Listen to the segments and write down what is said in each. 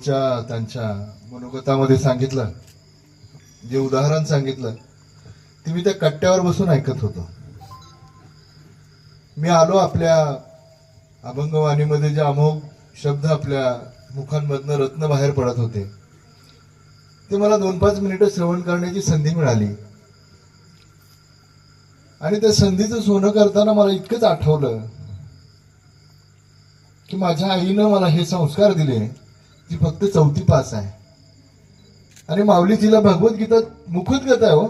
दत्तभाऊच्या त्यांच्या मनोगतामध्ये सांगितलं, जे उदाहरण सांगितलं ते मी त्या कट्ट्यावर बसून ऐकत होतो. मी आलो, आपल्या अभंगवाणीमध्ये जे अमोघ शब्द आपल्या मुखांमधनं रत्न बाहेर पडत होते ते मला 2-5 मिनिटं श्रवण करण्याची संधी मिळाली. आणि त्या संधीचं सोनं करताना मला इतकंच आठवलं की माझ्या आईनं मला हे संस्कार दिले. ती फक्त 4थी पास आहे आणि माऊली तिला भगवद्गीता मुखोद्गत आहे हो.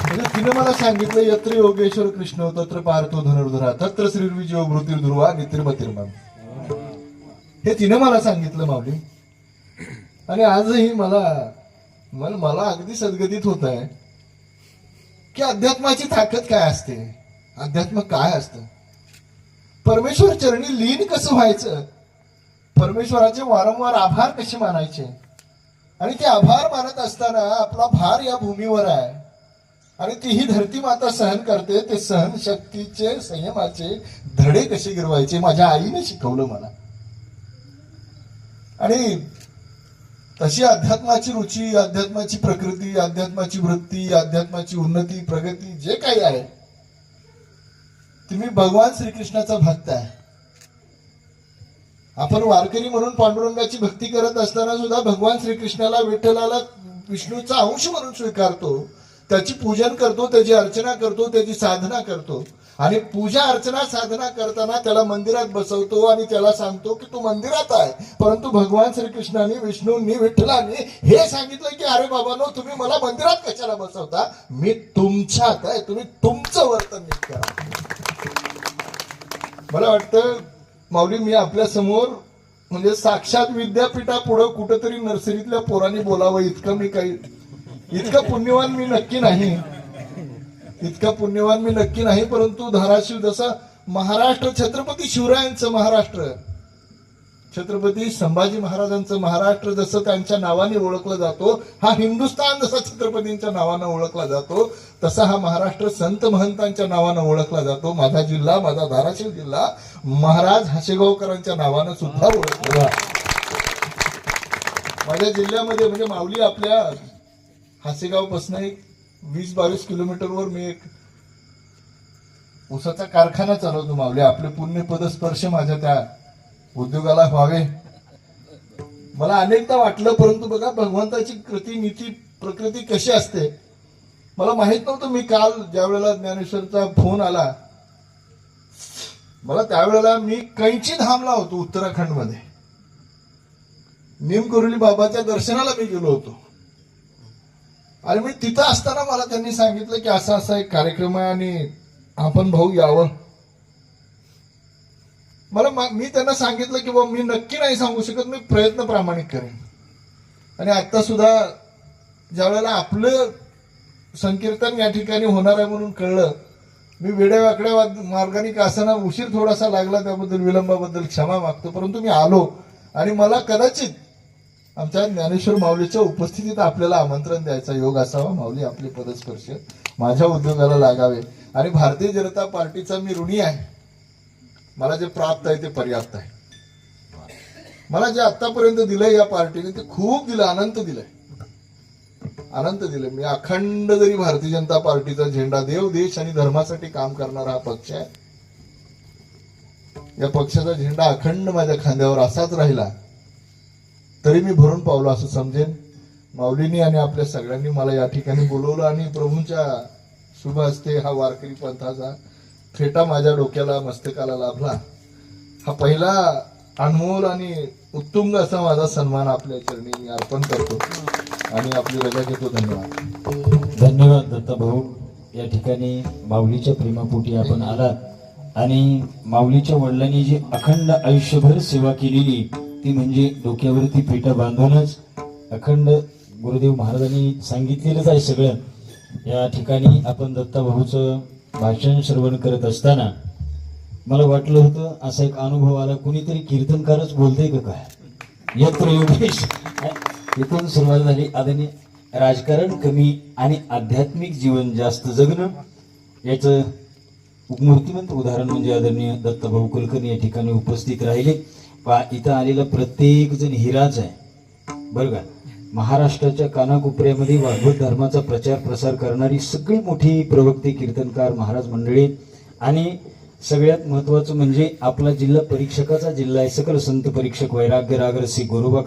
म्हणजे तिनं मला सांगितलं, यत्र योगेश्वर कृष्ण तत्र पार्थो धनुर्धरा तत्र श्रीर्विजयो मृत्युर्ध्रुवा नितिर्मतिर्मम. हे तिनं मला सांगितलं माऊली. आणि आजही मला अगदी सद्गदित होत आहे की अध्यात्माची ताकद काय असते, अध्यात्म काय असतं, परमेश्वर चरणी लीन कसं व्हायचं, परमेश्वराचे वारंवार आभार कसे मानायचे. आणि ते आभार मानत असताना आपला भार या भूमीवर आहे आणि तीही धरती माता सहन करते. ते सहन शक्तीचे, संयमाचे धडे कसे गिरवायचे माझ्या आईने शिकवलं मला. आणि तशी अध्यात्माची रुची, अध्यात्माची प्रकृती, अध्यात्माची वृत्ती, अध्यात्माची उन्नती, प्रगती जे काही आहे, तुम्ही भगवान श्रीकृष्णाचा भक्त आहे. आपण वारकरी म्हणून पांडुरंगाची भक्ती करत असताना सुद्धा भगवान श्रीकृष्णाला, विठ्ठलाला विष्णूचा अंश म्हणून स्वीकारतो, त्याची पूजन करतो, त्याची अर्चना करतो, त्याची साधना करतो. आणि पूजा अर्चना साधना करताना त्याला मंदिरात बसवतो आणि त्याला सांगतो की तू मंदिरात आहे. परंतु भगवान श्रीकृष्णाने, विष्णूंनी, विठ्ठलाने हे सांगितलं की अरे बाबांनो, तुम्ही मला मंदिरात कशाला बसवता, मी तुमच्यात आहे, तुम्ही तुमचं वर्तन नीट करा. मला वाटतं माऊली, मी आपल्या समोर म्हणजे साक्षात विद्यापीठापुढं कुठंतरी नर्सरीतल्या पोरांनी बोलावं इतकं पुण्यवान मी नक्की नाही, इतका पुण्यवान मी नक्की नाही. परंतु धाराशिव जसं महाराष्ट्र छत्रपती शिवरायांचं महाराष्ट्र, छत्रपती संभाजी महाराजांचं महाराष्ट्र जसं त्यांच्या नावाने ओळखलं जातो, हा हिंदुस्थान जसा छत्रपतींच्या नावानं ओळखला जातो, तसा हा महाराष्ट्र संत महंतांच्या नावानं ओळखला जातो. माझा जिल्हा, माझा धाराशिव जिल्हा महाराज हासेगावकरांच्या नावानं सुद्धा ओळखला जातो. माझ्या जिल्ह्यामध्ये म्हणजे माऊली, आपल्या हासेगावपासून एक 20-22 किलोमीटरवर मी एक ऊसाचा कारखाना चालवतो माऊली. आपले पुण्यपद स्पर्श माझ्या त्या उद्योगाला व्हावे मला अनेकदा वाटलं. परंतु बघा, भगवंताची कृती, नीती, प्रकृती कशी असते मला माहित नव्हतं. मी काल ज्या वेळेला ज्ञानेश्वरचा फोन आला मला, त्यावेळेला मी कैची धामला होतो उत्तराखंड मध्ये. निमकुरली बाबाच्या दर्शनाला मी गेलो होतो आणि मी तिथं असताना मला त्यांनी सांगितलं की असा असा एक कार्यक्रम आहे आणि आपण भाऊ यावं. मी त्यांना सांगितलं की बाबा मी नक्की नाही सांगू शकत, मी प्रयत्न प्रामाणिक करेन. आणि आता सुद्धा ज्या वेळेला आपलं संकीर्तन या ठिकाणी होणार आहे म्हणून कळलं, मी वेड्या वाकड्या मार्गाने का असताना उशीर थोडासा लागला, त्याबद्दल विलंबाबद्दल क्षमा मागतो. परंतु मी आलो आणि मला कदाचित आमच्या ज्ञानेश्वर माऊलीच्या उपस्थितीत आपल्याला आमंत्रण द्यायचा योग असावा. माऊली, आपले पदस्पर्श माझ्या उद्योगाला लागावे. आणि भारतीय जनता पार्टीचा मी ऋणी आहे. मला जे प्राप्त आहे ते पर्याप्त आहे. मला जे आतापर्यंत दिलंय या पार्टीने ते खूप दिलं, अनंत दिलंय, अनंत दिलंय. मी अखंड जरी भारतीय जनता पार्टीचा झेंडा, देव, देश आणि धर्मासाठी काम करणारा हा पक्ष आहे, या पक्षाचा झेंडा अखंड माझ्या खांद्यावर असाच राहिला तरी मी भरून पावलो असं समजेन. माऊलींनी आणि आपल्या सगळ्यांनी मला या ठिकाणी बोलवलं आणि प्रभूंच्या शुभ हस्ते हा वारकरी पंथाचा फेटा माझ्या डोक्याला, मस्तकाला लाभला. हा पहिला अनमोल आणि उत्तुंग असा माझा सन्मान आपल्या चरणी मी अर्पण करतो आणि आपली रजा घेतो. धन्यवाद. धन्यवाद दत्तभाऊ. या ठिकाणी माऊलीच्या प्रेमापोटी आपण आलात आणि माऊलीच्या वडिलांनी जी अखंड आयुष्यभर सेवा केलेली ती म्हणजे डोक्यावरती फेटा बांधूनच अखंड गुरुदेव महाराजांनी सांगितलेलंच आहे सगळं. या ठिकाणी आपण दत्तभाऊचं भाषण श्रवण करत असताना मला वाटलं होतं असा एक अनुभव आला, कुणीतरी कीर्तनकारच बोलतंय का काय, यत्र योगेश. इथून सुरुवात झाली. आदरणीय राजकारण कमी आणि आध्यात्मिक जीवन जास्त जगणं याचं मूर्तिमंत उदाहरण म्हणजे आदरणीय दत्तभाऊ कुलकर्णी या ठिकाणी उपस्थित राहिले. इथं आलेला प्रत्येक जण हिराच आहे बरं का. महाराष्ट्राच्या कानाकोपऱ्यामध्ये भागवत धर्माचा प्रचार प्रसार करणारी सगळी मोठी प्रवक्ते कीर्तनकार महाराज मंडळी. आणि सगळ्यात महत्वाचं म्हणजे आपला जिल्हा परीक्षकाचा जिल्हा आहे. सकल संत परीक्षक वैराग्य रागरसी गोरोबा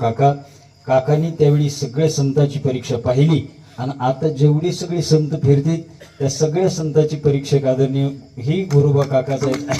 काकांनी त्यावेळी सगळ्या संतांची परीक्षा पाहिली. आणि आता जेवढी सगळी संत फिरतील त्या सगळ्या संतांची परीक्षक आदरणीय ही गोरोबा काकाच आहेत.